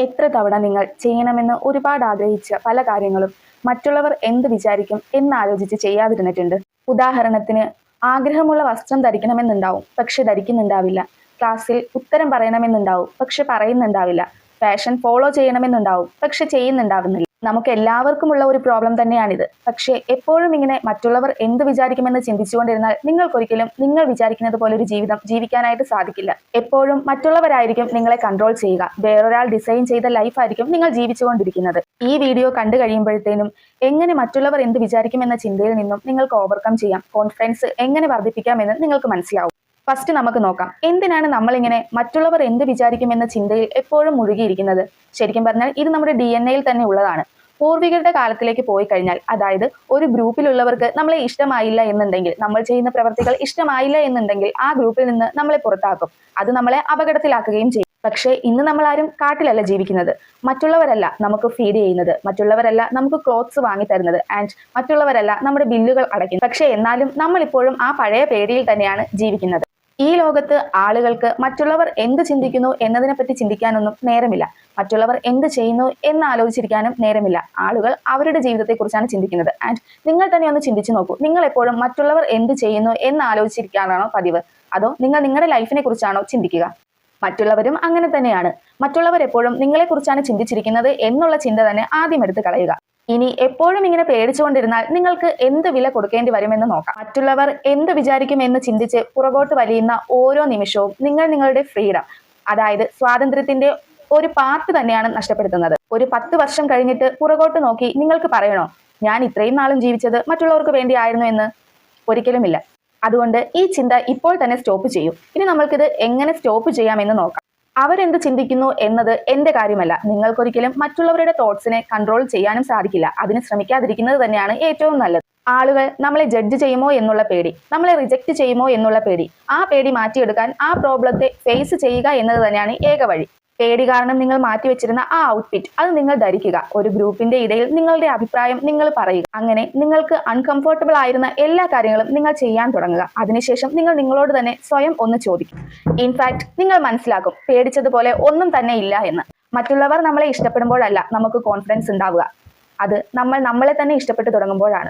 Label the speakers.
Speaker 1: എത്ര തവണ നിങ്ങൾ ചെയ്യണമെന്ന് ഒരുപാട് ആഗ്രഹിച്ച പല കാര്യങ്ങളും മറ്റുള്ളവർ എന്ത് വിചാരിക്കും എന്നാലോചിച്ച് ചെയ്യാതിരുന്നിട്ടുണ്ട്. ഉദാഹരണത്തിന്, ആഗ്രഹമുള്ള വസ്ത്രം ധരിക്കണമെന്നുണ്ടാവും, പക്ഷെ ധരിക്കുന്നുണ്ടാവില്ല. ക്ലാസ്സിൽ ഉത്തരം പറയണമെന്നുണ്ടാവും, പക്ഷെ പറയുന്നുണ്ടാവില്ല. ഫാഷൻ ഫോളോ ചെയ്യണമെന്നുണ്ടാവും, പക്ഷെ ചെയ്യുന്നുണ്ടാവുന്നില്ല. നമുക്ക് എല്ലാവർക്കുമുള്ള ഒരു പ്രോബ്ലം തന്നെയാണിത്. പക്ഷേ എപ്പോഴും ഇങ്ങനെ മറ്റുള്ളവർ എന്ത് വിചാരിക്കുമെന്ന് ചിന്തിച്ചുകൊണ്ടിരുന്നാൽ നിങ്ങൾക്കൊരിക്കലും നിങ്ങൾ വിചാരിക്കുന്നത് പോലെ ഒരു ജീവിതം ജീവിക്കാനായിട്ട് സാധിക്കില്ല. എപ്പോഴും മറ്റുള്ളവരായിരിക്കും നിങ്ങളെ കൺട്രോൾ ചെയ്യുക. വേറൊരാൾ ഡിസൈൻ ചെയ്ത ലൈഫായിരിക്കും നിങ്ങൾ ജീവിച്ചുകൊണ്ടിരിക്കുന്നത്. ഈ വീഡിയോ കണ്ടു കഴിയുമ്പോഴത്തേനും എങ്ങനെ മറ്റുള്ളവർ എന്ത് വിചാരിക്കുമെന്ന ചിന്തയിൽ നിന്നും നിങ്ങൾക്ക് ഓവർകം ചെയ്യാം, കോൺഫിഡൻസ് എങ്ങനെ വർദ്ധിപ്പിക്കാമെന്ന് നിങ്ങൾക്ക് മനസ്സിലാവും. ഫസ്റ്റ് നമുക്ക് നോക്കാം, എന്തിനാണ് നമ്മളിങ്ങനെ മറ്റുള്ളവർ എന്ത് വിചാരിക്കുമെന്ന ചിന്തയിൽ എപ്പോഴും മുഴുകിയിരിക്കുന്നത്. ശരിക്കും പറഞ്ഞാൽ ഇത് നമ്മുടെ DNA-യിൽ തന്നെ ഉള്ളതാണ്. പൂർവികരുടെ കാലത്തിലേക്ക് പോയി കഴിഞ്ഞാൽ, അതായത് ഒരു ഗ്രൂപ്പിലുള്ളവർക്ക് നമ്മളെ ഇഷ്ടമായില്ല എന്നുണ്ടെങ്കിൽ, നമ്മൾ ചെയ്യുന്ന പ്രവർത്തികൾ ഇഷ്ടമായില്ല എന്നുണ്ടെങ്കിൽ ആ ഗ്രൂപ്പിൽ നിന്ന് നമ്മളെ പുറത്താക്കും. അത് നമ്മളെ അപകടത്തിലാക്കുകയും ചെയ്യും. പക്ഷേ ഇന്ന് നമ്മളാരും കാട്ടിലല്ല ജീവിക്കുന്നത്. മറ്റുള്ളവരല്ല നമുക്ക് ഫീഡ് ചെയ്യുന്നത്, മറ്റുള്ളവരല്ല നമുക്ക് ക്ലോത്ത്സ് വാങ്ങി തരുന്നത്, ആൻഡ് മറ്റുള്ളവരല്ല നമ്മുടെ ബില്ലുകൾ അടയ്ക്കുന്നത്. പക്ഷേ എന്നാലും നമ്മളിപ്പോഴും ആ പഴയ പേടിയിൽ തന്നെയാണ് ജീവിക്കുന്നത്. ഈ ലോകത്ത് ആളുകൾക്ക് മറ്റുള്ളവർ എന്ത് ചിന്തിക്കുന്നു എന്നതിനെപ്പറ്റി ചിന്തിക്കാനൊന്നും നേരമില്ല. മറ്റുള്ളവർ എന്ത് ചെയ്യുന്നു എന്നാലോചിച്ചിരിക്കാനും നേരമില്ല. ആളുകൾ അവരുടെ ജീവിതത്തെക്കുറിച്ചാണ് ചിന്തിക്കുന്നത്. ആൻഡ് നിങ്ങൾ തന്നെ ഒന്ന് ചിന്തിച്ചു നോക്കൂ, നിങ്ങൾ എപ്പോഴും മറ്റുള്ളവർ എന്ത് ചെയ്യുന്നു എന്നാലോചിച്ചിരിക്കാനാണോ പതിവ്, അതോ നിങ്ങൾ നിങ്ങളുടെ ലൈഫിനെ കുറിച്ചാണോ ചിന്തിക്കുക? മറ്റുള്ളവരും അങ്ങനെ തന്നെയാണ്. മറ്റുള്ളവർ എപ്പോഴും നിങ്ങളെക്കുറിച്ചാണ് ചിന്തിച്ചിരിക്കുന്നത് എന്നുള്ള ചിന്ത തന്നെ ആദ്യം എടുത്ത് കളയുക. ഇനി എപ്പോഴും ഇങ്ങനെ പേടിച്ചുകൊണ്ടിരുന്നാൽ നിങ്ങൾക്ക് എന്ത് വില കൊടുക്കേണ്ടി വരുമെന്ന് നോക്കാം. മറ്റുള്ളവർ എന്ത് വിചാരിക്കും എന്ന് ചിന്തിച്ച് പുറകോട്ട് വലിയുന്ന ഓരോ നിമിഷവും നിങ്ങൾ നിങ്ങളുടെ ഫ്രീഡം, അതായത് സ്വാതന്ത്ര്യത്തിന്റെ ഒരു പാർട്ട് തന്നെയാണ് നഷ്ടപ്പെടുത്തുന്നത്. ഒരു 10 വർഷം കഴിഞ്ഞിട്ട് പുറകോട്ട് നോക്കി നിങ്ങൾക്ക് പറയണോ, ഞാൻ ഇത്രയും നാളും ജീവിച്ചത് മറ്റുള്ളവർക്ക് വേണ്ടിയായിരുന്നു എന്ന്? ഒരിക്കലുമില്ല. അതുകൊണ്ട് ഈ ചിന്ത ഇപ്പോൾ തന്നെ സ്റ്റോപ്പ് ചെയ്യൂ. ഇനി നമ്മൾക്കിത് എങ്ങനെ സ്റ്റോപ്പ് ചെയ്യാമെന്ന് നോക്കാം. അവരെന്ത് ചിന്തിക്കുന്നു എന്നത് എന്റെ കാര്യമല്ല. നിങ്ങൾക്കൊരിക്കലും മറ്റുള്ളവരുടെ തോട്ട്സിനെ കൺട്രോൾ ചെയ്യാനും സാധിക്കില്ല. അതിന് ശ്രമിക്കാതിരിക്കുന്നത് തന്നെയാണ് ഏറ്റവും നല്ലത്. ആളുകൾ നമ്മളെ ജഡ്ജ് ചെയ്യുമോ എന്നുള്ള പേടി, നമ്മളെ റിജക്റ്റ് ചെയ്യുമോ എന്നുള്ള പേടി, ആ പേടി മാറ്റിയെടുക്കാൻ ആ പ്രോബ്ലത്തെ ഫേസ് ചെയ്യുക എന്നത് തന്നെയാണ് ഏക വഴി. പേടി കാരണം നിങ്ങൾ മാറ്റിവെച്ചിരുന്ന ആ ഔട്ട്ഫിറ്റ് അത് നിങ്ങൾ ധരിക്കുക. ഒരു ഗ്രൂപ്പിന്റെ ഇടയിൽ നിങ്ങളുടെ അഭിപ്രായം നിങ്ങൾ പറയുക. അങ്ങനെ നിങ്ങൾക്ക് അൺകംഫർട്ടബിൾ ആയിരുന്ന എല്ലാ കാര്യങ്ങളും നിങ്ങൾ ചെയ്യാൻ തുടങ്ങുക. അതിനുശേഷം നിങ്ങൾ നിങ്ങളോട് തന്നെ സ്വയം ഒന്ന് ചോദിക്കും. ഇൻഫാക്ട് നിങ്ങൾ മനസ്സിലാക്കും പേടിച്ചതുപോലെ ഒന്നും തന്നെ ഇല്ല എന്ന്. മറ്റുള്ളവർ നമ്മളെ ഇഷ്ടപ്പെടുമ്പോഴല്ല നമുക്ക് കോൺഫിഡൻസ് ഉണ്ടാവുക, അത് നമ്മൾ നമ്മളെ തന്നെ ഇഷ്ടപ്പെട്ടു തുടങ്ങുമ്പോഴാണ്.